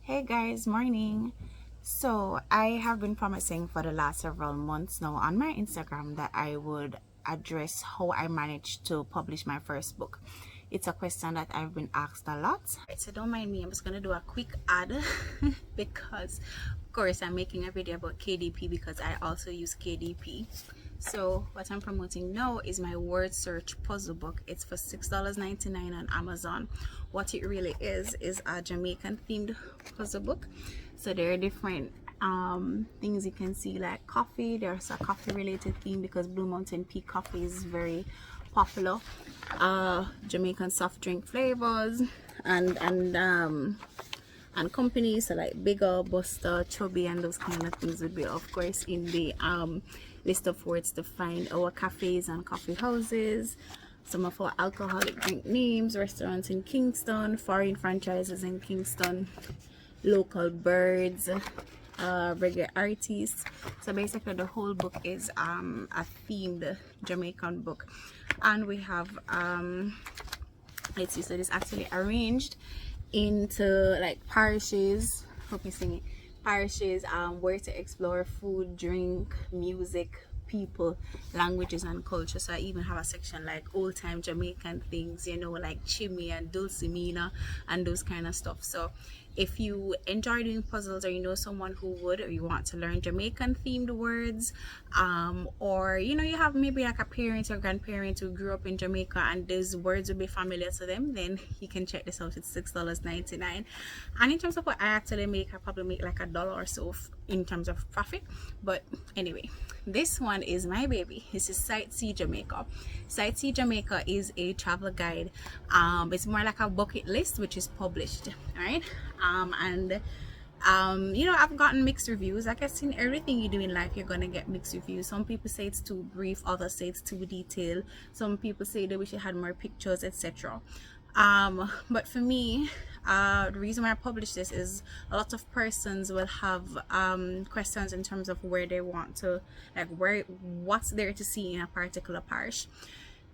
Hey guys, morning. So I have been promising for the last several months now on my Instagram that I would address how I managed to publish my first book. It's a question that I've been asked a lot. Right, so don't mind me, I'm just gonna do a quick ad because of course I'm making a video about KDP because I also use KDP. So what I'm promoting now is my word search puzzle book. It's for $6.99 on Amazon. What it really is a Jamaican themed puzzle book. So there are different things you can see, like coffee. There's a coffee related theme because Blue Mountain Peak coffee is very popular. Jamaican soft drink flavors and companies, so like Bigger, Buster, Chubby, and those kind of things would be of course in the list of words to find. Our cafes and coffee houses, some of our alcoholic drink names, restaurants in Kingston, foreign franchises in Kingston, local birds, reggae artists. So basically the whole book is a themed Jamaican book, and we have let's see, so it's actually arranged into like parishes. Hope you sing it. Parishes, where to explore food, drink, music, people, languages, and culture. So I even have a section like old time Jamaican things, you know, like chimney and dulcimina and those kind of stuff. So if you enjoy doing puzzles, or you know someone who would, or you want to learn Jamaican themed words, or you know you have maybe like a parent or grandparent who grew up in Jamaica and those words will be familiar to them, then you can check this out. It's $6.99. And in terms of what I actually make, I probably make like $1 or so in terms of profit. But anyway, this one is my baby. This is Sightsee Jamaica. Sightsee Jamaica is a travel guide. It's more like a bucket list which is published, right? You know, I've gotten mixed reviews. I guess in everything you do in life you're gonna get mixed reviews. Some people say it's too brief, others say it's too detailed, some people say they wish it had more pictures, etc. But for me, the reason why I publish this is a lot of persons will have questions in terms of where they want to, like what's there to see in a particular parish.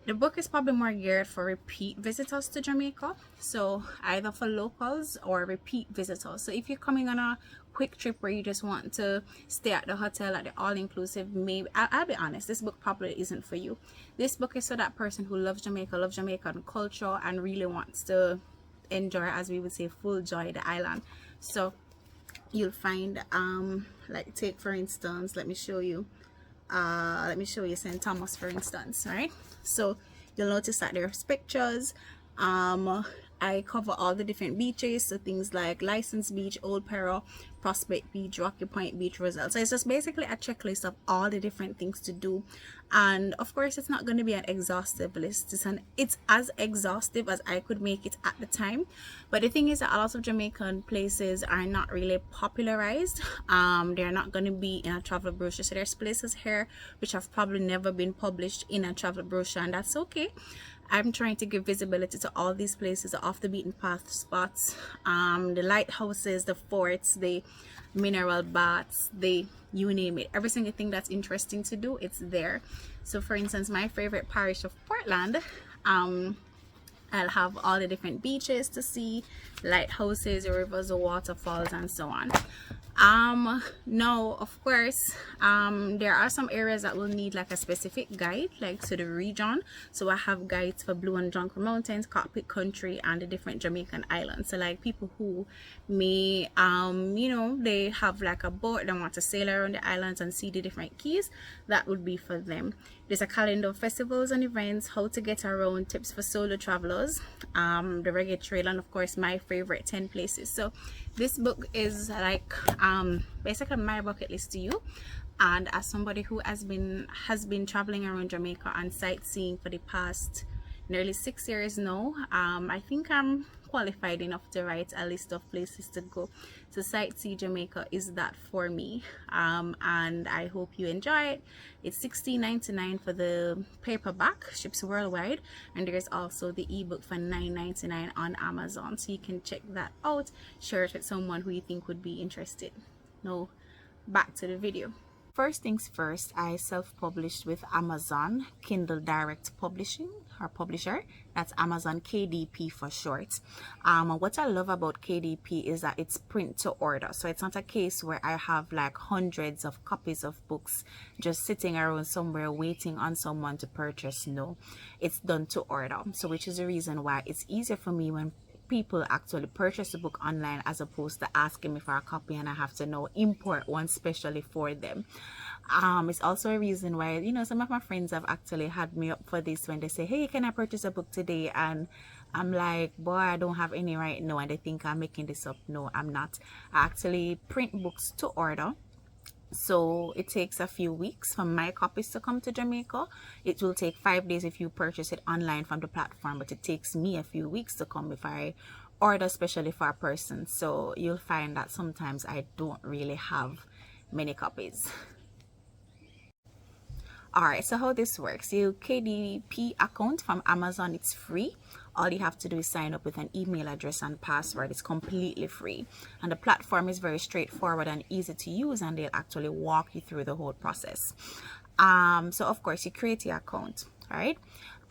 The book is probably more geared for repeat visitors to Jamaica, so either for locals or repeat visitors. So if you're coming on a quick trip where you just want to stay at the hotel at the all-inclusive, maybe I'll be honest, this book probably isn't for you. This book is for that person who loves Jamaica, loves Jamaican culture, and really wants to enjoy, as we would say, full joy the island. So you'll find like, take for instance, let me show you St. Thomas, for instance, right? So you'll notice that there's pictures. I cover all the different beaches, so things like License Beach, Old Pero, Prospect Beach, Rocky Point Beach, Rochelle. So it's just basically a checklist of all the different things to do. And of course it's not going to be an exhaustive list. It's as exhaustive as I could make it at the time. But the thing is that a lot of Jamaican places are not really popularized. They're not going to be in a travel brochure. So there's places here which have probably never been published in a travel brochure, and that's okay. I'm trying to give visibility to all these places, the off the beaten path spots, the lighthouses, the forts, the mineral baths, you name it, every single thing that's interesting to do, it's there. So for instance, my favorite parish of Portland, I'll have all the different beaches to see, lighthouses, rivers, waterfalls, and so on. Now of course there are some areas that will need like a specific guide, like to the region. So I have guides for Blue and Junker Mountains, Cockpit Country, and the different Jamaican islands. So like people who may you know, they have like a boat, they want to sail around the islands and see the different keys, that would be for them. There's a calendar of festivals and events, how to get around, tips for solo travelers, the reggae trail, and of course my favorite 10 places. So this book is like basically my bucket list to you. And as somebody who has been traveling around Jamaica and sightseeing for the past nearly 6 years now, I think I'm qualified enough to write a list of places to go. So Sightsee Jamaica is that for me, and I hope you enjoy it. It's $16.99 for the paperback, ships worldwide, and there's also the ebook for $9.99 on Amazon, so you can check that out, share it with someone who you think would be interested. Now back to the video. First things first, I self-published with Amazon Kindle Direct Publishing or Publisher. That's Amazon KDP for short. What I love about KDP is that it's print to order. So it's not a case where I have like hundreds of copies of books just sitting around somewhere waiting on someone to purchase. No, it's done to order. So which is the reason why it's easier for me when people actually purchase the book online as opposed to asking me for a copy and I have to now import one specially for them. It's also a reason why, you know, some of my friends have actually had me up for this when they say, hey, can I purchase a book today? And I'm like, boy, I don't have any right now, and they think I'm making this up. No, I'm not. I actually print books to order. So it takes a few weeks for my copies to come to Jamaica. It will take 5 days if you purchase it online from the platform, but it takes me a few weeks to come if I order specially for a person. So you'll find that sometimes I don't really have many copies. Alright, so how this works, your KDP account from Amazon, it's free. All you have to do is sign up with an email address and password. It's completely free, and the platform is very straightforward and easy to use, and they'll actually walk you through the whole process. So of course you create your account, right?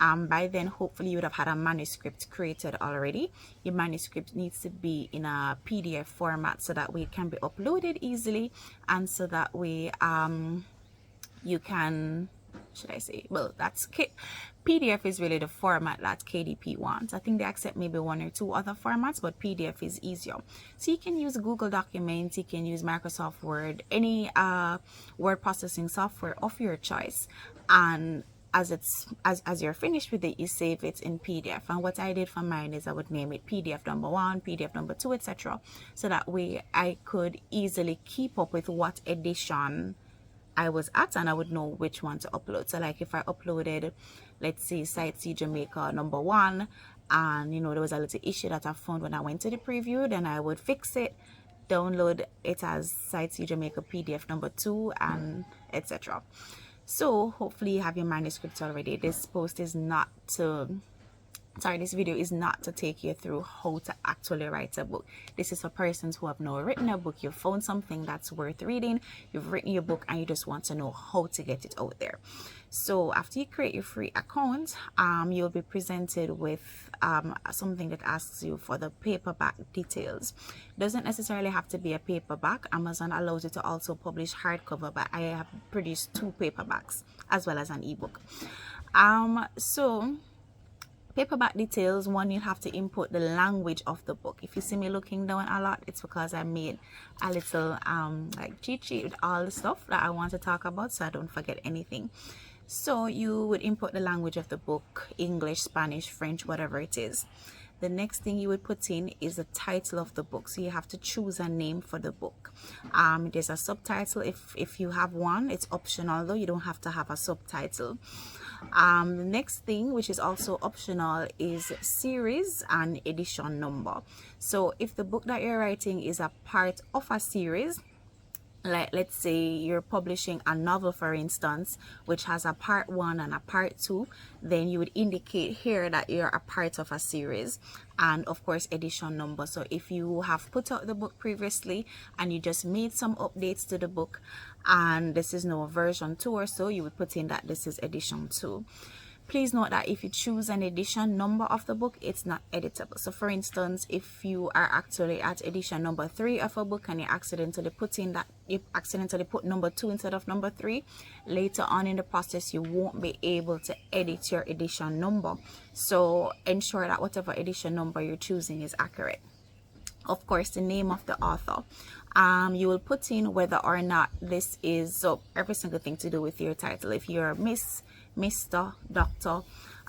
By then hopefully you would have had a manuscript created already. Your manuscript needs to be in a PDF format so that way it can be uploaded easily, and so that way you can, should I say, well, that's PDF is really the format that KDP wants. I think they accept maybe 1 or 2 other formats, but PDF is easier. So you can use Google Documents, you can use Microsoft Word, any word processing software of your choice, and as you're finished with it, you save it in PDF. And what I did for mine is I would name it PDF number 1, PDF number 2, etc., so that way I could easily keep up with what edition I was at, and I would know which one to upload. So like if I uploaded, let's say, Sightsee Jamaica number 1, and you know there was a little issue that I found when I went to the preview, then I would fix it, download it as Sightsee Jamaica PDF number 2, and etc. So hopefully you have your manuscripts already. This post is not to this video is not to take you through how to actually write a book. This is for persons who have not written a book. You've found something that's worth reading, you've written your book, and you just want to know how to get it out there. So after you create your free account, you'll be presented with something that asks you for the paperback details. Doesn't necessarily have to be a paperback. Amazon allows you to also publish hardcover, but I have produced 2 paperbacks as well as an ebook. So paperback details, one, you have to input the language of the book. If you see me looking down a lot, it's because I made a little like cheat sheet with all the stuff that I want to talk about, so I don't forget anything. So you would input the language of the book, English, Spanish, French, whatever it is. The next thing you would put in is the title of the book. So you have to choose a name for the book. There's a subtitle if you have one. It's optional though, you don't have to have a subtitle. The next thing, which is also optional, is series and edition number. So if the book that you're writing is a part of a series, like let's say you're publishing a novel, for instance, which has a part 1 and a part 2, then you would indicate here that you're a part of a series, and of course edition number. So if you have put out the book previously and you just made some updates to the book and this is now version 2 or so, you would put in that this is edition 2. Please note that if you choose an edition number of the book, it's not editable. So for instance, if you are actually at edition number 3 of a book and you accidentally put number 2 instead of number 3, later on in the process you won't be able to edit your edition number. So ensure that whatever edition number you're choosing is accurate. Of course, the name of the author. You will put in whether or not this is, so every single thing to do with your title. If you're Miss, Mr., Doctor,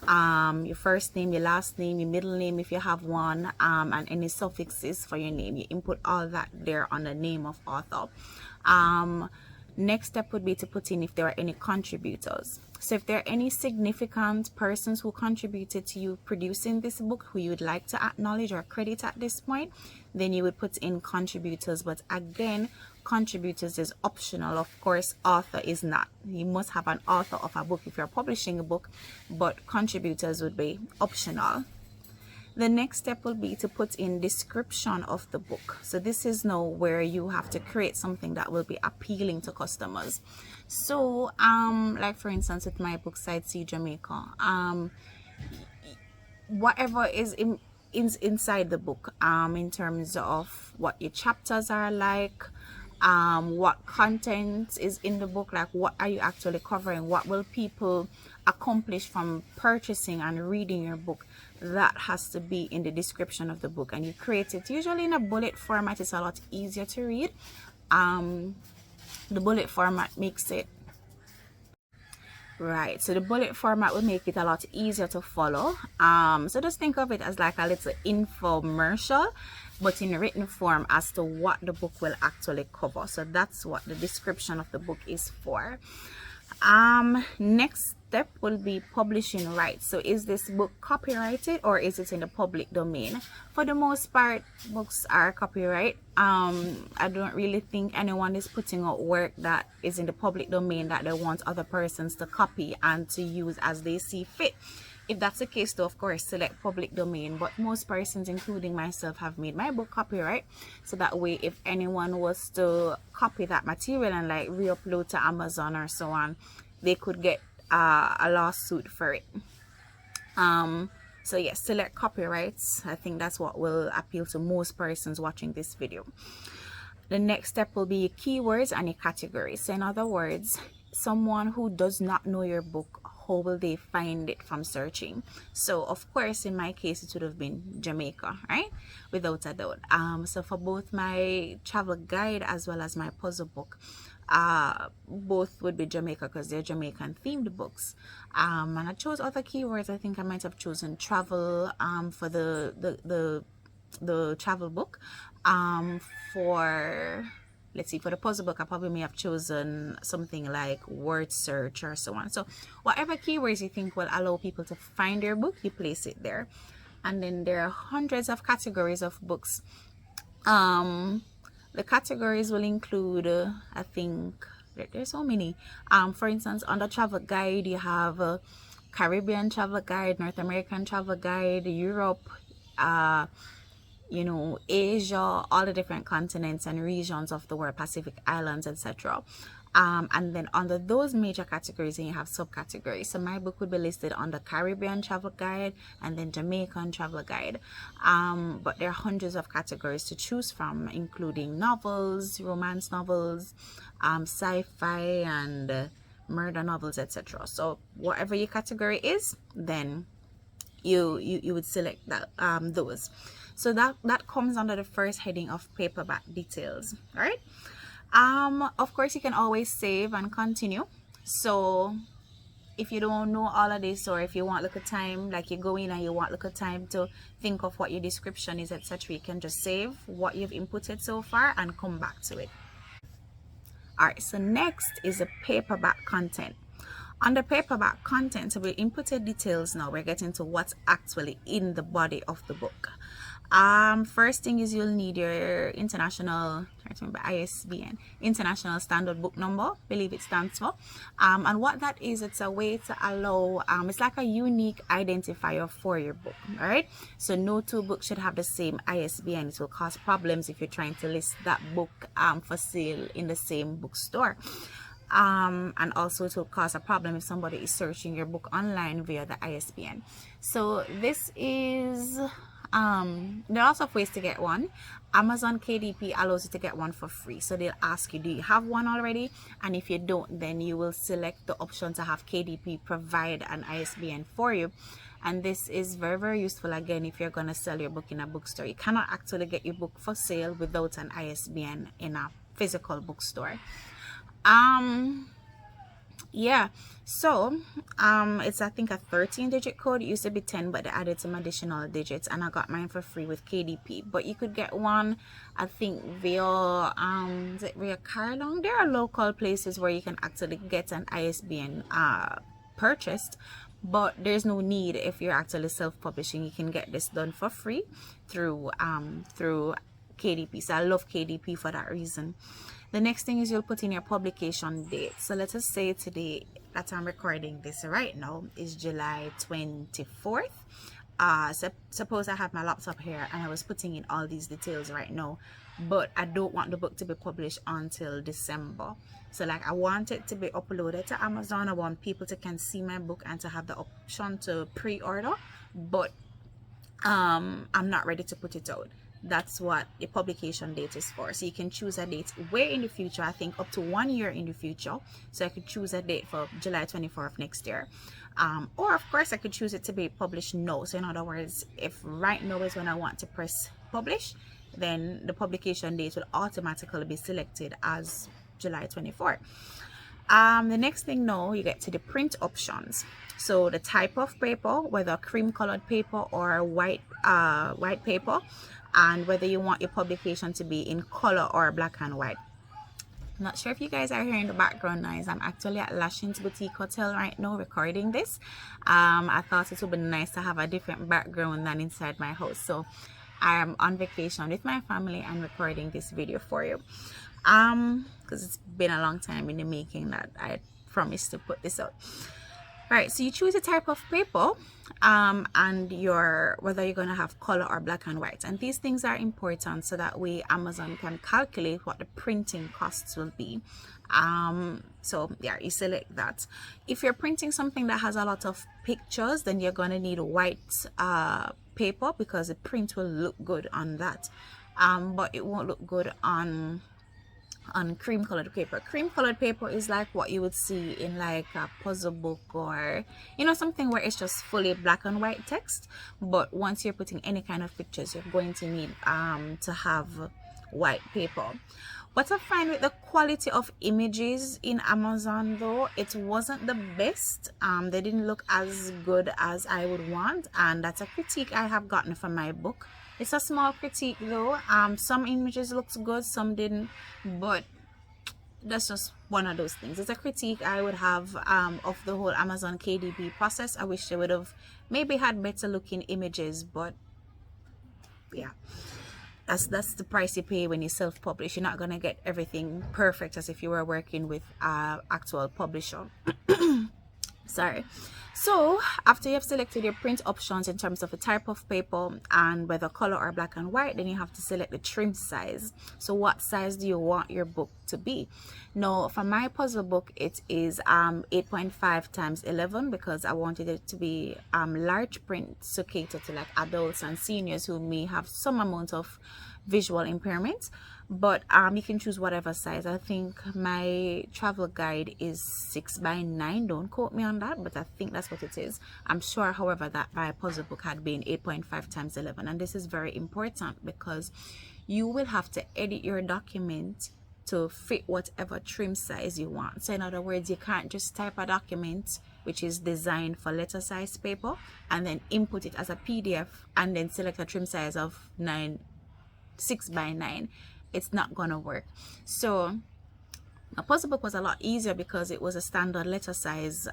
your first name, your last name, your middle name if you have one, and any suffixes for your name, you input all that there on the name of author. Next step would be to put in if there are any contributors. So if there are any significant persons who contributed to you producing this book who you would like to acknowledge or credit at this point, then you would put in contributors. But again, contributors is optional. Of course, author is not. You must have an author of a book if you're publishing a book, but contributors would be optional. The next step will be to put in description of the book. So this is now where you have to create something that will be appealing to customers. So like for instance with my book site See Jamaica, whatever is inside the book, in terms of what your chapters are like, what content is in the book, like what are you actually covering, what will people accomplish from purchasing and reading your book, that has to be in the description of the book. And you create it usually in a bullet format. It's a lot easier to read. The bullet format makes it right, so the bullet format will make it a lot easier to follow. So just think of it as like a little infomercial, but in written form as to what the book will actually cover. So that's what the description of the book is for. Next step will be publishing rights. So is this book copyrighted or is it in the public domain? For the most part, books are copyright. I don't really think anyone is putting out work that is in the public domain that they want other persons to copy and to use as they see fit. If that's the case, though, of course, select public domain. But most persons, including myself, have made my book copyright. So that way, if anyone was to copy that material and like re-upload to Amazon or so on, they could get a lawsuit for it. So yes, select copyrights. I think that's what will appeal to most persons watching this video. The next step will be keywords and your categories. So in other words, someone who does not know your book, how will they find it from searching? So of course, in my case, it would have been Jamaica, right? Without a doubt. So for both my travel guide as well as my puzzle book, both would be Jamaica because they're Jamaican themed books. And I chose other keywords. I think I might have chosen travel for the travel book. For let's see, for the puzzle book, I probably may have chosen something like word search or so on. So whatever keywords you think will allow people to find your book, you place it there. And then there are hundreds of categories of books. The categories will include, I think, there's so many. For instance, on the travel guide, you have Caribbean travel guide, North American travel guide, Europe, Asia, all the different continents and regions of the world, Pacific Islands, etc. And then under those major categories, you have subcategories. So my book would be listed on the Caribbean travel guide and then Jamaican travel guide. But there are hundreds of categories to choose from, including novels, romance novels, sci-fi, and murder novels, etc. So whatever your category is, then you would select that those. So that comes under the first heading of paperback details. All right. Of course, you can always save and continue. So if you don't know all of this, or if you want little time, like you go in and you want little time to think of what your description is, etc., you can just save what you've inputted so far and come back to it. All right. So next is the paperback content. Under paperback content, so we inputted details. Now we're getting to what's actually in the body of the book. First thing is you'll need your international, try to remember, ISBN, International Standard Book Number, believe it stands for. And what that is, it's a way to allow, it's like a unique identifier for your book. All right, so no two books should have the same ISBN. It will cause problems if you're trying to list that book for sale in the same bookstore. And also it will cause a problem if somebody is searching your book online via the ISBN. So this is there are lots of ways to get one. Amazon KDP allows you to get one for free. So they'll ask you, do you have one already? And if you don't, then you will select the option to have KDP provide an ISBN for you. And this is very, very useful, again, if you're going to sell your book in a bookstore. You cannot actually get your book for sale without an ISBN in a physical bookstore. Yeah, so it's, I think, a 13-digit code. It used to be 10, but they added some additional digits, and I got mine for free with KDP. But you could get one, I think, via is it via Carlong? There are local places where you can actually get an ISBN purchased, but there's no need. If you're actually self-publishing, you can get this done for free through KDP. So I love KDP for that reason. The next thing is you'll put in your publication date. So let us say today that I'm recording this right now is July 24th. suppose I have my laptop here and I was putting in all these details right now, but I don't want the book to be published until December. So like I want it to be uploaded to Amazon. I want people to can see my book and to have the option to pre-order, but I'm not ready to put it out. That's what the publication date is for. So you can choose a date way in the future, I think up to 1 year in the future. So I could choose a date for July 24th next year. Or of course I could choose it to be published now. So in other words, if right now is when I want to press publish, then the publication date will automatically be selected as July 24th. The next thing now, you get to the print options. So the type of paper, whether cream colored paper or white paper, and whether you want your publication to be in color or black and white. I'm not sure if you guys are hearing the background noise. I'm actually at Lashing's Boutique Hotel right now recording this. I thought it would be nice to have a different background than inside my house. So I am on vacation with my family and recording this video for you. Because it's been a long time in the making that I promised to put this out. Right, so you choose a type of paper and whether you're going to have color or black and white, and these things are important so that way Amazon can calculate what the printing costs will be. So yeah, you select that. If you're printing something that has a lot of pictures, then you're going to need a white paper, because the print will look good on that, but it won't look good on cream colored paper. Cream colored paper is like what you would see in like a puzzle book, or you know, something where it's just fully black and white text. But once you're putting any kind of pictures, you're going to need to have white paper. What I find with the quality of images in Amazon though, it wasn't the best. They didn't look as good as I would want, and that's a critique I have gotten from my book. It's a small critique though. Some images looks good, some didn't, but that's just one of those things. It's a critique I would have of the whole Amazon KDP process. I wish they would have maybe had better looking images, but yeah, that's the price you pay when you self-publish. You're not gonna get everything perfect as if you were working with actual publisher. Sorry. So after you have selected your print options in terms of the type of paper and whether color or black and white, then you have to select the trim size. So what size do you want your book to be? Now for my puzzle book, it is 8.5 times 11, because I wanted it to be large print to cater to like adults and seniors who may have some amount of visual impairment. But you can choose whatever size. I think my travel guide is 6x9. Don't quote me on that, but I think that's what it is. I'm sure, however, that my puzzle book had been 8.5 times 11, and this is very important because you will have to edit your document to fit whatever trim size you want. So in other words, you can't just type a document which is designed for letter size paper and then input it as a PDF and then select a trim size of 6x9. It's not gonna work. So a puzzle book was a lot easier because it was a standard letter size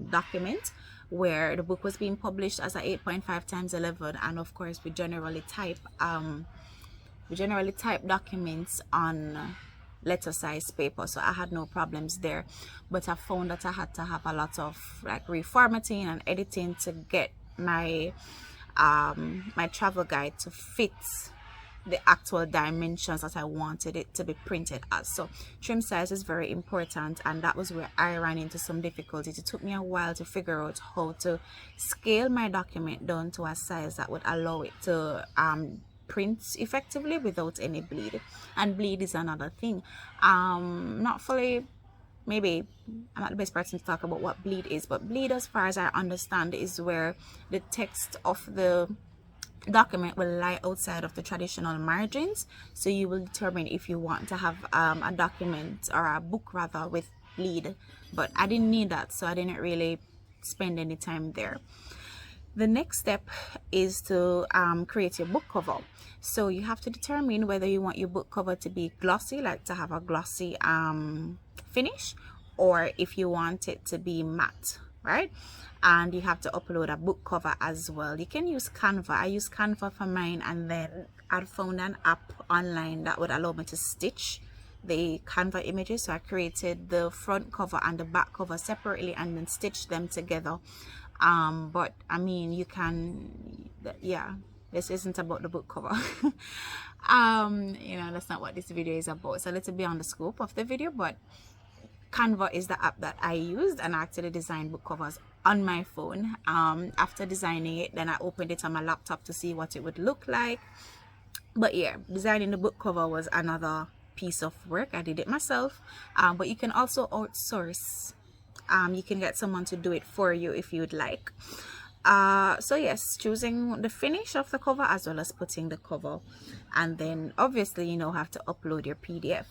document where the book was being published as a 8.5 times 11, and of course we generally type documents on letter size paper, so I had no problems there. But I found that I had to have a lot of like reformatting and editing to get my my travel guide to fit the actual dimensions that I wanted it to be printed as. So trim size is very important, and that was where I ran into some difficulties. It took me a while to figure out how to scale my document down to a size that would allow it to print effectively without any bleed. And bleed is another thing. Not fully, maybe I'm not the best person to talk about what bleed is, but bleed, as far as I understand, is where the text of the document will lie outside of the traditional margins. So you will determine if you want to have a document or a book rather with bleed, but I didn't need that, so I didn't really spend any time there. The next step is to create your book cover. So you have to determine whether you want your book cover to be glossy, like to have a glossy finish, or if you want it to be matte, right? And you have to upload a book cover as well. You can use Canva. I use Canva for mine, and then I found an app online that would allow me to stitch the Canva images. So I created the front cover and the back cover separately and then stitched them together. But I mean, you can, yeah, this isn't about the book cover. That's not what this video is about. So let's be on the scope of the video. But Canva is the app that I used, and I actually designed book covers on my phone. After designing it, then I opened it on my laptop to see what it would look like. But yeah, designing the book cover was another piece of work. I did it myself. But you can also outsource. You can get someone to do it for you if you'd like. So yes, choosing the finish of the cover as well as putting the cover, and then obviously have to upload your PDF.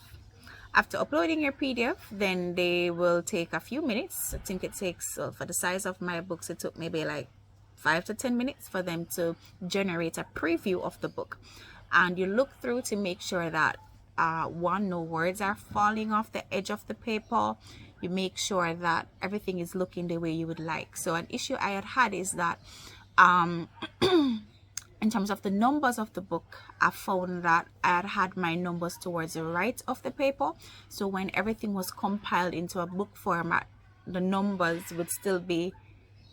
After uploading your PDF, then they will take a few minutes. I think it takes, for the size of my books, it took maybe like 5 to 10 minutes for them to generate a preview of the book. And you look through to make sure that no words are falling off the edge of the paper. You make sure that everything is looking the way you would like. So an issue I had is that in terms of the numbers of the book, I found that I had my numbers towards the right of the paper. So when everything was compiled into a book format, the numbers would still be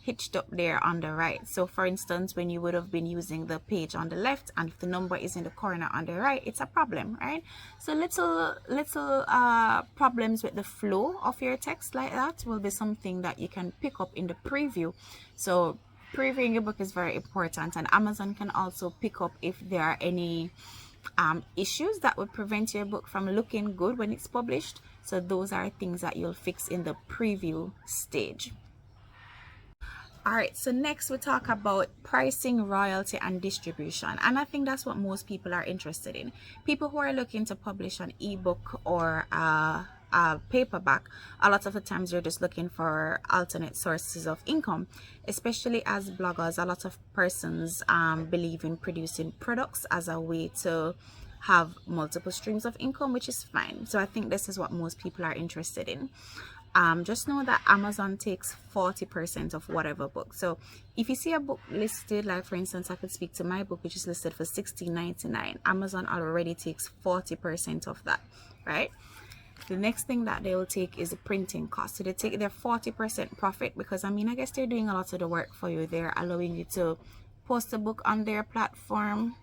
hitched up there on the right. So for instance, when you would have been using the page on the left, and if the number is in the corner on the right, it's a problem, right? So little problems with the flow of your text like that will be something that you can pick up in the preview. So previewing your book is very important, and Amazon can also pick up if there are any issues that would prevent your book from looking good when it's published. So those are things that you'll fix in the preview stage. All right, so next we talk about pricing, royalty, and distribution. And I think that's what most people are interested in. People who are looking to publish an ebook or a paperback, a lot of the times you're just looking for alternate sources of income. Especially as bloggers, a lot of persons believe in producing products as a way to have multiple streams of income, which is fine. So I think this is what most people are interested in. Just know that Amazon takes 40% of whatever book. So if you see a book listed, like for instance, I could speak to my book, which is listed for $16.99. Amazon already takes 40% of that, right? The next thing that they will take is the printing cost. So they take their 40% profit, because I mean, I guess they're doing a lot of the work for you. They're allowing you to post a book on their platform.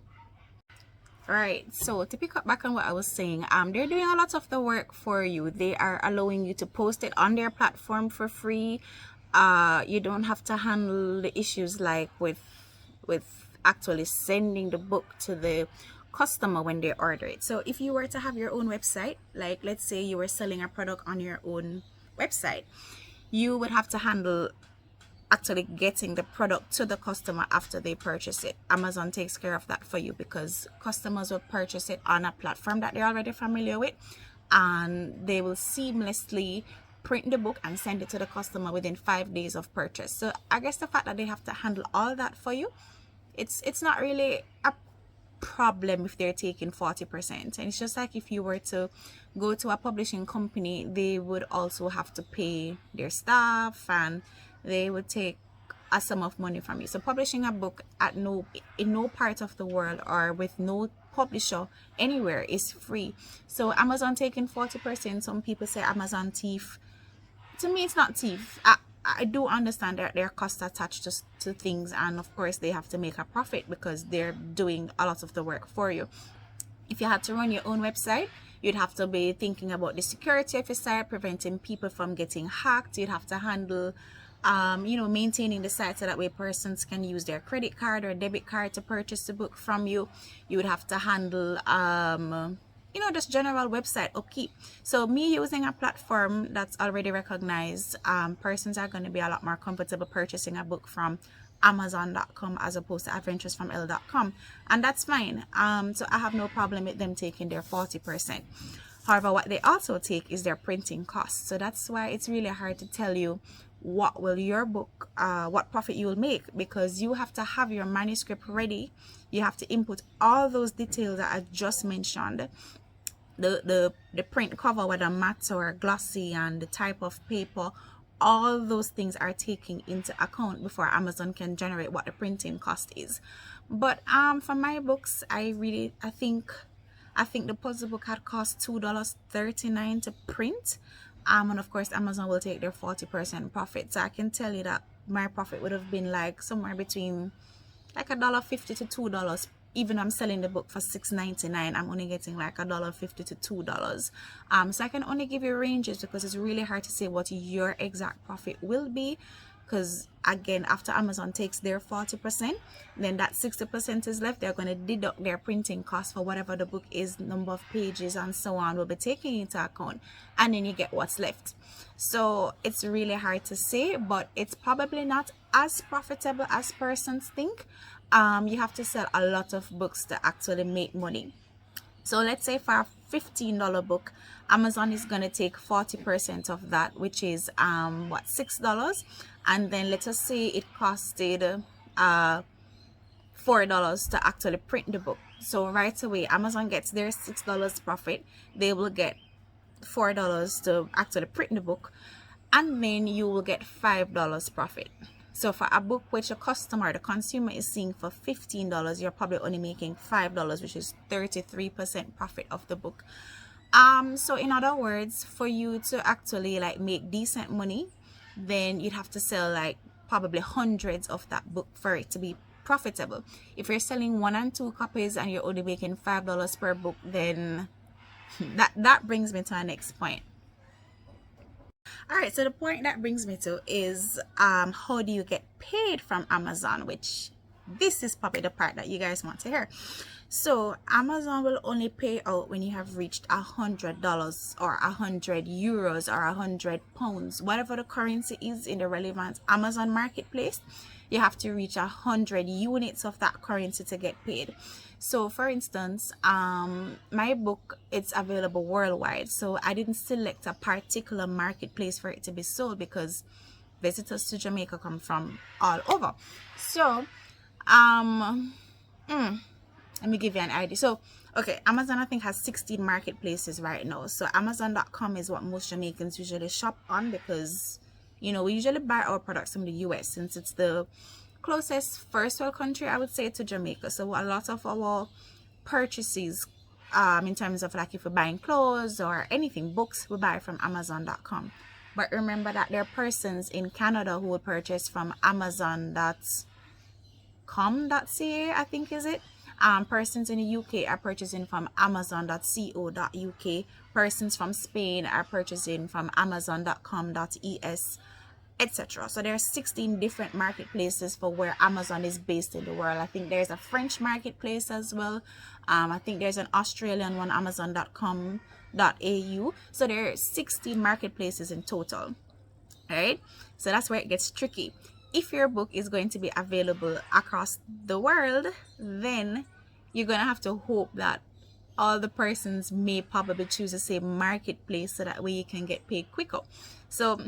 Right, so to pick up back on what I was saying, they're doing a lot of the work for you. They are allowing you to post it on their platform for free. You don't have to handle the issues like with actually sending the book to the customer when they order it. So if you were to have your own website, like let's say you were selling a product on your own website, you would have to handle actually getting the product to the customer after they purchase it. Amazon takes care of that for you, because customers will purchase it on a platform that they're already familiar with, and they will seamlessly print the book and send it to the customer within 5 days of purchase. So I guess the fact that they have to handle all that for you, it's not really a problem if they're taking 40%. And it's just like if you were to go to a publishing company, they would also have to pay their staff, and they would take a sum of money from you. So publishing a book in no part of the world or with no publisher anywhere is free. So Amazon taking 40%, some people say Amazon thief. To me, it's not thief. I do understand that there are costs attached to things, and of course they have to make a profit because they're doing a lot of the work for you. If you had to run your own website, you'd have to be thinking about the security of your site, preventing people from getting hacked. You'd have to handle maintaining the site so that way persons can use their credit card or debit card to purchase the book from you. You would have to handle just general website upkeep. So me using a platform that's already recognized, persons are going to be a lot more comfortable purchasing a book from Amazon.com as opposed to adventuresfromelle.com, and that's fine. So I have no problem with them taking their 40%. However, what they also take is their printing costs. So that's why it's really hard to tell you what will your book, what profit you will make, because you have to have your manuscript ready. You have to input all those details that I just mentioned. The print cover, whether matte or glossy, and the type of paper, all those things are taken into account before Amazon can generate what the printing cost is. But for my books, I think the puzzle book had cost $2.39 to print, and of course Amazon will take their 40% profit. So I can tell you that my profit would have been like somewhere between like $1.50 to $2. Even I'm selling the book for $6.99, I'm only getting like $1.50 to $2. So I can only give you ranges because it's really hard to say what your exact profit will be, because again, after Amazon takes their 40%, then that 60% is left. They're going to deduct their printing cost for whatever the book is, number of pages and so on will be taken into account, and then you get what's left. So it's really hard to say, but it's probably not as profitable as persons think. You have to sell a lot of books to actually make money. So let's say for a $15 book, Amazon is going to take 40% of that, which is what, $6. And then let us say it costed $4 to actually print the book. So right away, Amazon gets their $6 profit. They will get $4 to actually print the book, and then you will get $5 profit. So for a book which a customer, the consumer, is seeing for $15, you're probably only making $5, which is 33% profit of the book. So in other words, for you to actually like make decent money, then you'd have to sell like probably hundreds of that book for it to be profitable. If you're selling 1 and 2 copies and you're only making $5 per book, then that brings me to our next point. All right, so the point that brings me to is how do you get paid from Amazon, which this is probably the part that you guys want to hear. So Amazon will only pay out when you have reached $100 or €100 or £100, whatever the currency is in the relevant Amazon marketplace. You have to reach 100 units of that currency to get paid. So for instance, my book, it's available worldwide, so I didn't select a particular marketplace for it to be sold because visitors to Jamaica come from all over. So let me give you an idea. So okay, Amazon I think has 16 marketplaces right now. So Amazon.com is what most Jamaicans usually shop on, because you know, we usually buy our products from the US since it's the closest first world country, I would say, to Jamaica. So a lot of our purchases, in terms of like if we're buying clothes or anything, books, we buy from Amazon.com. But remember that there are persons in Canada who will purchase from Amazon.com.ca, I think is it. Persons in the UK are purchasing from Amazon.co.uk. Persons from Spain are purchasing from Amazon.com.es, etc. So there are 16 different marketplaces for where Amazon is based in the world. I think there's a French marketplace as well. I think there's an Australian one, Amazon.com.au. So there are 16 marketplaces in total. All right, so that's where it gets tricky. If your book is going to be available across the world, then you're going to have to hope that all the persons may probably choose the same marketplace, so that way you can get paid quicker. So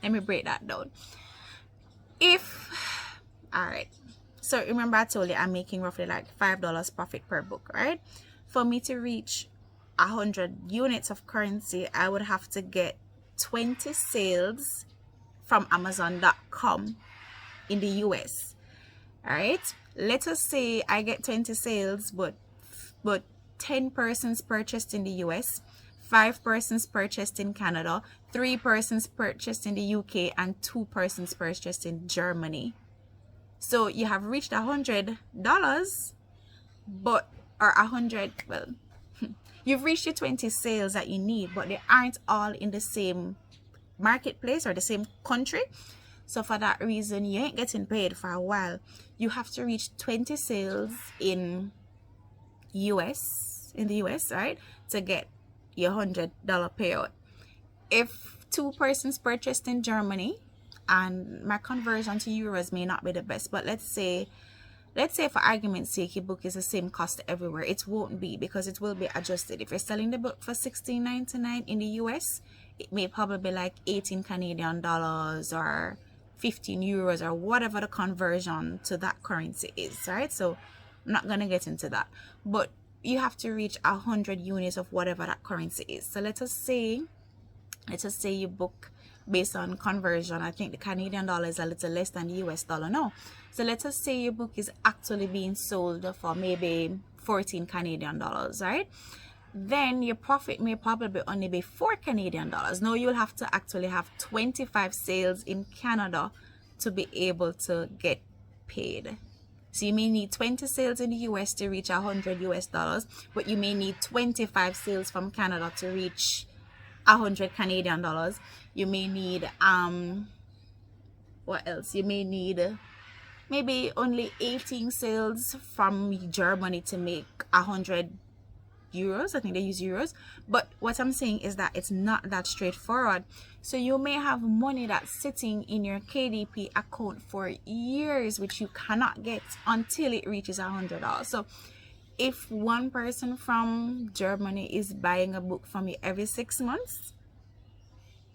let me break that down. All right, so remember I told you I'm making roughly like $5 profit per book, right? For me to reach 100 units of currency, I would have to get 20 sales from Amazon.com in the US. All right, let us say I get 20 sales, but 10 persons purchased in the US, 5 persons purchased in Canada, 3 persons purchased in the UK, and 2 persons purchased in Germany. So you have reached $100, but or 100, well, you've reached your 20 sales that you need, but they aren't all in the same marketplace or the same country. So for that reason, you ain't getting paid for a while. You have to reach 20 sales in the US, right, to get your $100 payout. If 2 persons purchased in Germany, and my conversion to euros may not be the best, but let's say for argument's sake your book is the same cost everywhere, it won't be, because it will be adjusted. If you're selling the book for $16.99 in the US, it may probably be like 18 Canadian dollars or 15 euros or whatever the conversion to that currency is, right? So I'm not gonna get into that, but you have to reach 100 units of whatever that currency is. So let us say you book based on conversion. I think the Canadian dollar is a little less than the US dollar now. So let us say your book is actually being sold for maybe 14 Canadian dollars, right? Then your profit may probably only be 4 Canadian dollars. Now you'll have to actually have 25 sales in Canada to be able to get paid. So you may need 20 sales in the US to reach $100 US, but you may need 25 sales from Canada to reach 100 Canadian dollars. You may need what else? You may need maybe only 18 sales from Germany to make 100 euros. I think they use euros. But what I'm saying is that it's not that straightforward. So you may have money that's sitting in your KDP account for years, which you cannot get until it reaches $100. So if one person from Germany is buying a book from you every 6 months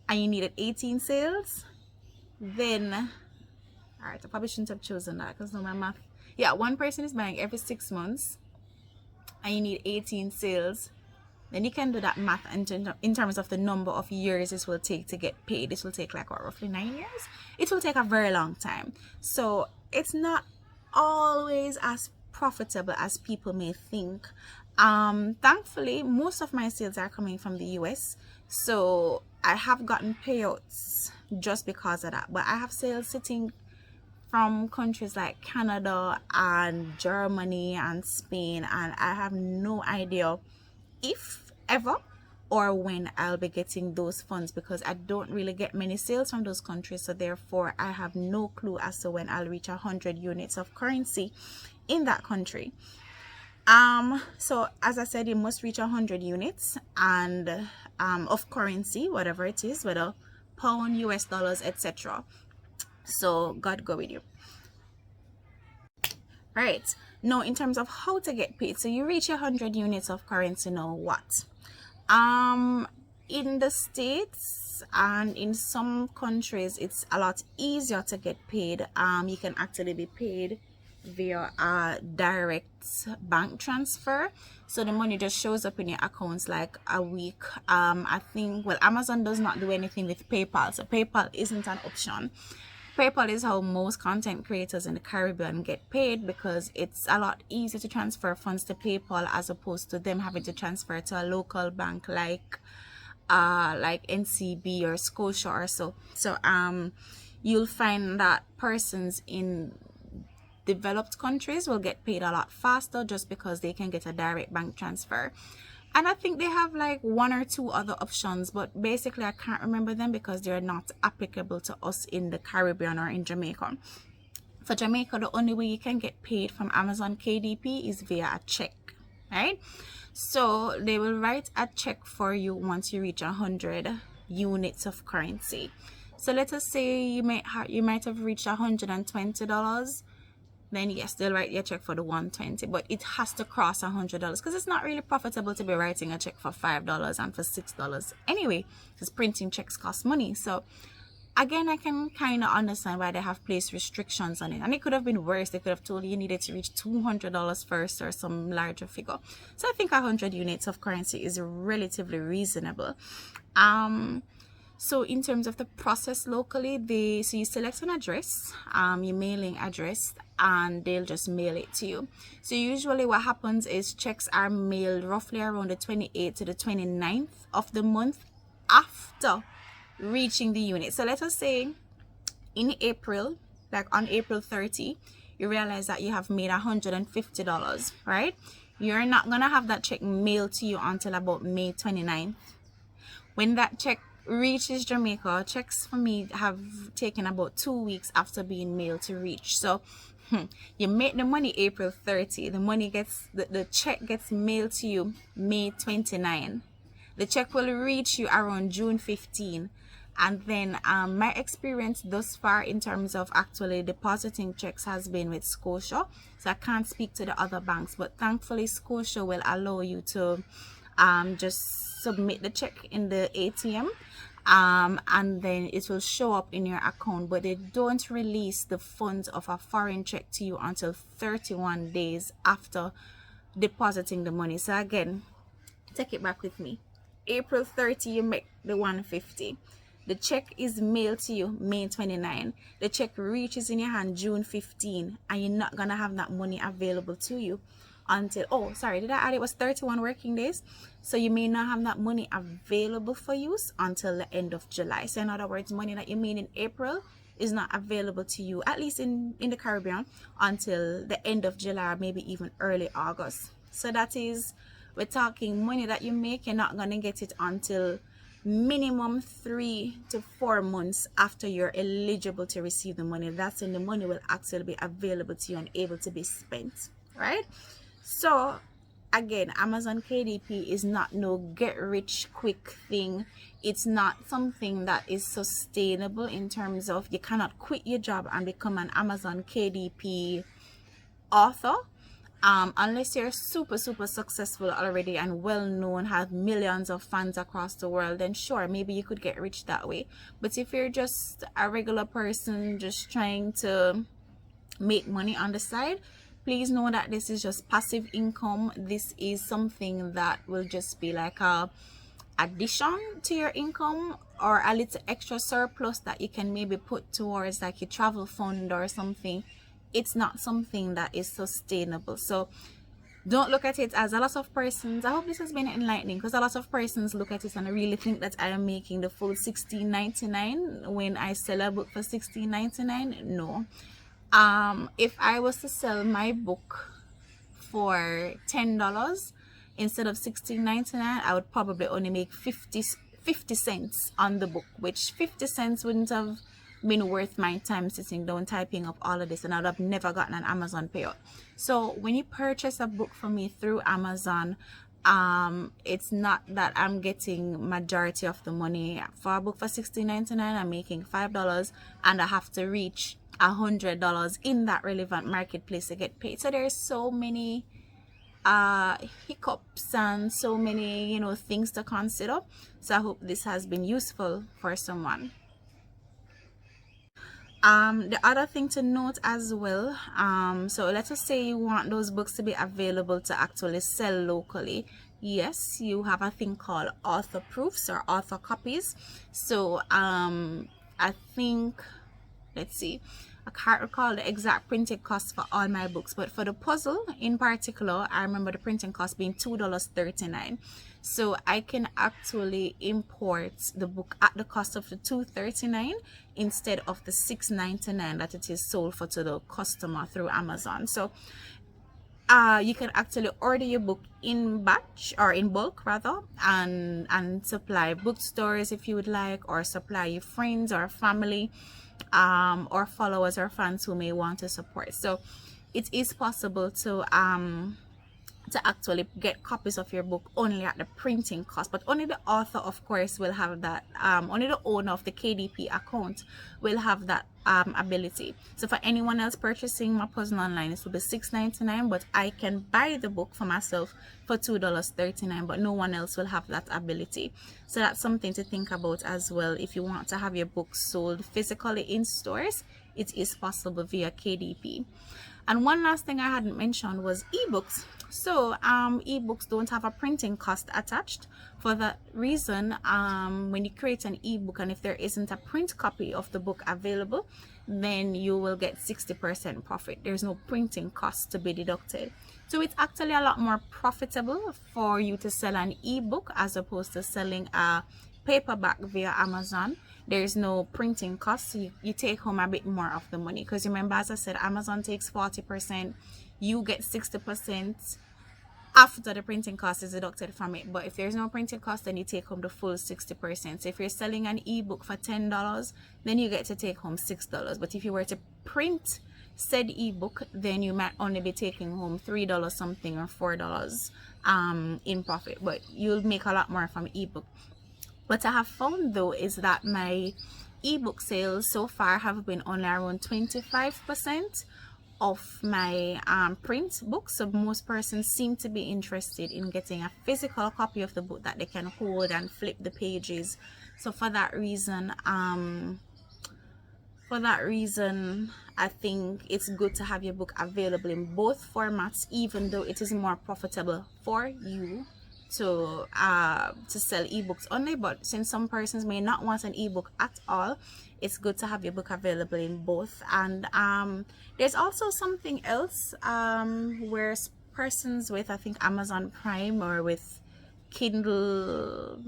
and you needed 18 sales, then all right, I probably shouldn't have chosen that because no, my math. Yeah, one person is buying every 6 months and you need 18 sales, then you can do that math in terms of the number of years this will take to get paid. This will take like what, roughly 9 years. It will take a very long time. So it's not always as profitable as people may think. Thankfully, most of my sales are coming from the US, so I have gotten payouts just because of that. But I have sales sitting from countries like Canada and Germany and Spain, and I have no idea if ever or when I'll be getting those funds, because I don't really get many sales from those countries. So therefore I have no clue as to when I'll reach 100 units of currency in that country. So as I said, you must reach 100 units and of currency, whatever it is, whether pound, US dollars, etc. So God go with you. Right now, in terms of how to get paid, so you reach 100 units of currency. Now what? In the States and in some countries, it's a lot easier to get paid. You can actually be paid via a direct bank transfer, so the money just shows up in your accounts like a week. I think, well, Amazon does not do anything with PayPal, so PayPal isn't an option. PayPal is how most content creators in the Caribbean get paid, because it's a lot easier to transfer funds to PayPal as opposed to them having to transfer to a local bank like NCB or Scotia or so. So you'll find that persons in developed countries will get paid a lot faster just because they can get a direct bank transfer. And I think they have like 1 or 2 other options, but basically I can't remember them because they're not applicable to us in the Caribbean or in Jamaica. For Jamaica, the only way you can get paid from Amazon KDP is via a check, right? So they will write a check for you once you reach 100 units of currency. So let us say you might have reached $120. Then yes, they'll write your check for the 120, but it has to cross $100 because it's not really profitable to be writing a check for $5 and for $6 anyway, because printing checks cost money. So again, I can kind of understand why they have placed restrictions on it, and it could have been worse. They could have told you needed to reach $200 first or some larger figure. So I think 100 units of currency is relatively reasonable. So in terms of the process locally, so you select an address, your mailing address, and they'll just mail it to you. So usually what happens is checks are mailed roughly around the 28th to the 29th of the month after reaching the unit. So let us say in April, like on April 30, you realize that you have made $150, right? You're not gonna have that check mailed to you until about May 29th. When that check reaches Jamaica, checks for me have taken about 2 weeks after being mailed to reach. So you make the money April 30, the check gets mailed to you May 29. The check will reach you around June 15. And then my experience thus far in terms of actually depositing checks has been with Scotia. So I can't speak to the other banks, but thankfully Scotia will allow you to just submit the check in the ATM, and then it will show up in your account, but they don't release the funds of a foreign check to you until 31 days after depositing the money. So again, take it back with me. April 30, you make the 150. The check is mailed to you May 29. The check reaches in your hand June 15, and you're not gonna have that money available to you until, oh sorry, did I add it was 31 working days? So you may not have that money available for use until the end of July. So in other words, money that you made in April, is not available to you, at least in the Caribbean, until the end of July, maybe even early August. So that is, we're talking money that you make, you're not gonna get it until minimum 3 to 4 months after you're eligible to receive the money. That's when the money will actually be available to you and able to be spent, right? So again, Amazon KDP is not no get rich quick thing. It's not something that is sustainable in terms of you cannot quit your job and become an Amazon KDP author. Unless you're super successful already and well known, have millions of fans across the world, then sure, maybe you could get rich that way. But if you're just a regular person just trying to make money on the side, please know that this is just passive income. This is something that will just be like a addition to your income, or a little extra surplus that you can maybe put towards like your travel fund or something. It's not something that is sustainable. So don't look at it as a lot of persons. I hope this has been enlightening, because a lot of persons look at it and really think that I am making the full $16.99 when I sell a book for $16.99. No. If I was to sell my book for $10 instead of $16.99, I would probably only make 50 cents on the book, which 50 cents wouldn't have been worth my time sitting down typing up all of this, and I'd have never gotten an Amazon payout. So when you purchase a book from me through Amazon, it's not that I'm getting majority of the money. For a book for $16.99, I'm making $5, and I have to reach $100 in that relevant marketplace to get paid. So there's so many hiccups and so many things to consider. So I hope this has been useful for someone. The other thing to note as well, so let us say you want those books to be available to actually sell locally. Yes, you have a thing called author proofs or author copies. So I think, let's see, I can't recall the exact printing cost for all my books, but for the puzzle in particular, I remember the printing cost being $2.39. So I can actually import the book at the cost of the $2.39 instead of the $6.99 that it is sold for to the customer through Amazon. So you can actually order your book in batch, or in bulk rather, and supply bookstores if you would like, or supply your friends or family, or followers or fans who may want to support. So it is possible to actually get copies of your book only at the printing cost, but only the author, of course, will have that. Only the owner of the KDP account will have that ability. So for anyone else purchasing my puzzle online, it will be $6.99, but I can buy the book for myself for $2.39, but no one else will have that ability. So that's something to think about as well. If you want to have your book sold physically in stores, it is possible via KDP. And one last thing I hadn't mentioned was eBooks. So eBooks don't have a printing cost attached. For that reason, when you create an ebook and if there isn't a print copy of the book available, then you will get 60% profit. There's no printing cost to be deducted. So it's actually a lot more profitable for you to sell an ebook as opposed to selling a paperback via Amazon. There's no printing cost, so you take home a bit more of the money, because remember, as I said, Amazon takes 40%, you get 60% after the printing cost is deducted from it. But if there's no printing cost, then you take home the full 60%. So if you're selling an ebook for $10, then you get to take home $6. But if you were to print said ebook, then you might only be taking home $3 something or $4 in profit, but you'll make a lot more from ebook. What I have found though is that my ebook sales so far have been only around 25% of my print books. So most persons seem to be interested in getting a physical copy of the book that they can hold and flip the pages. So for that reason, I think it's good to have your book available in both formats, even though it is more profitable for you to sell ebooks only. But since some persons may not want an ebook at all, it's good to have your book available in both. And there's also something else where persons with, I think, Amazon Prime or with Kindle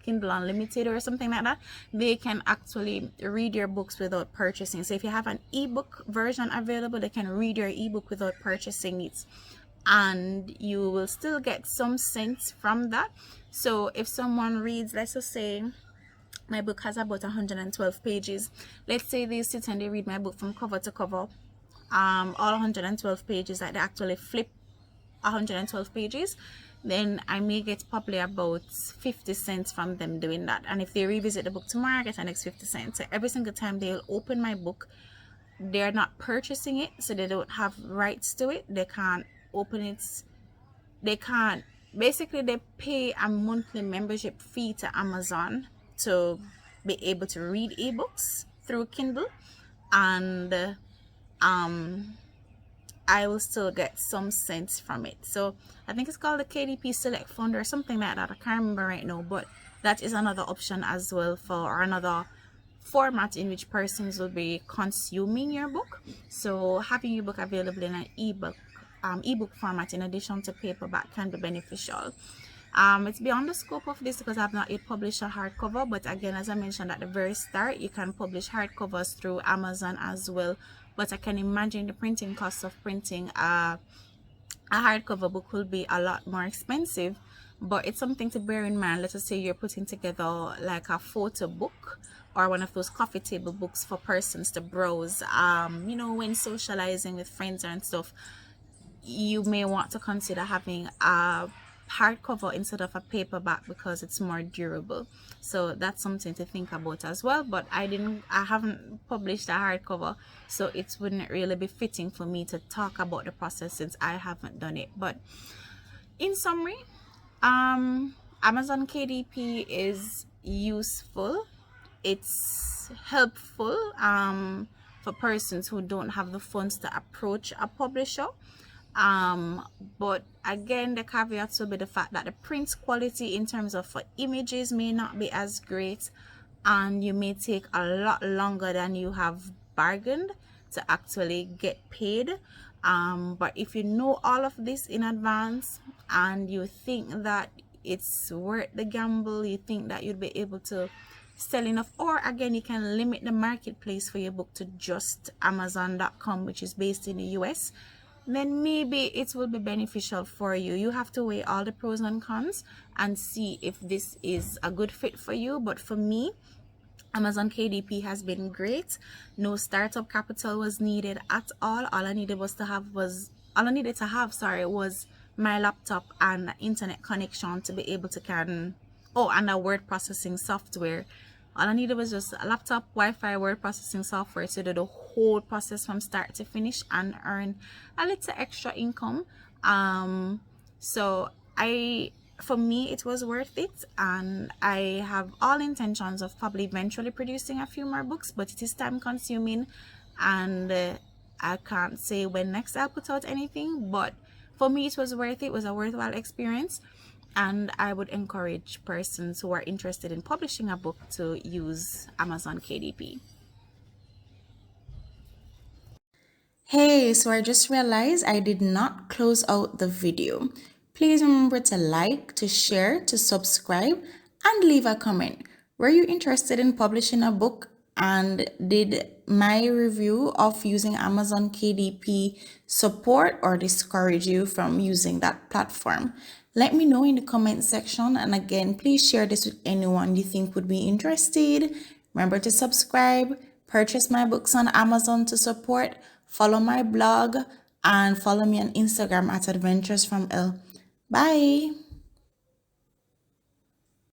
Kindle Unlimited or something like that, they can actually read your books without purchasing. So if you have an ebook version available, they can read your ebook without purchasing it, and you will still get some sense from that. So if someone reads, let's just say my book has about 112 pages, let's say they sit and they read my book from cover to cover, all 112 pages, like they actually flip 112 pages, then I may get probably about 50 cents from them doing that. And if they revisit the book tomorrow, I get the next 50 cents. So every single time they'll open my book, they're not purchasing it, so they don't have rights to it. They can't open it. They can't, basically they pay a monthly membership fee to Amazon to be able to read ebooks through Kindle, and I will still get some sense from it. So I think it's called the KDP Select Fund or something like that. I can't remember right now, but that is another option as well, for or another format in which persons will be consuming your book. So having your book available in an ebook format in addition to paperback can be beneficial. It's beyond the scope of this because I've not yet published a hardcover, but again, as I mentioned at the very start, you can publish hardcovers through Amazon as well. But I can imagine the printing costs of printing a hardcover book will be a lot more expensive, but it's something to bear in mind. Let us say you're putting together like a photo book or one of those coffee table books for persons to browse, when socializing with friends and stuff. You may want to consider having a hardcover instead of a paperback because it's more durable. So that's something to think about as well. But I haven't published a hardcover, so it wouldn't really be fitting for me to talk about the process since I haven't done it. But in summary, Amazon KDP is useful. It's helpful for persons who don't have the funds to approach a publisher. But again, the caveats will be the fact that the print quality in terms of images may not be as great, and you may take a lot longer than you have bargained to actually get paid. But if you know all of this in advance and you think that it's worth the gamble, you think that you'd be able to sell enough, or again, you can limit the marketplace for your book to just Amazon.com, which is based in the US, then maybe it will be beneficial for you. You have to weigh all the pros and cons and see if this is a good fit for you. But for me, Amazon KDP has been great. No startup capital was needed at all. All I needed to have was my laptop and internet connection to be able to and a word processing software. All I needed was just a laptop, Wi-Fi, word processing software to do the whole process from start to finish and earn a little extra income. For me, it was worth it, and I have all intentions of probably eventually producing a few more books, but it is time consuming, and I can't say when next I'll put out anything. But for me, it was worth it. It was a worthwhile experience. And I would encourage persons who are interested in publishing a book to use Amazon KDP. Hey, so I just realized I did not close out the video. Please remember to like, to share, to subscribe, and leave a comment. Were you interested in publishing a book? And did my review of using Amazon KDP support or discourage you from using that platform? Let me know in the comment section. And again, please share this with anyone you think would be interested. Remember to subscribe, purchase my books on Amazon to support, follow my blog, and follow me on Instagram at Adventures from Elle. Bye.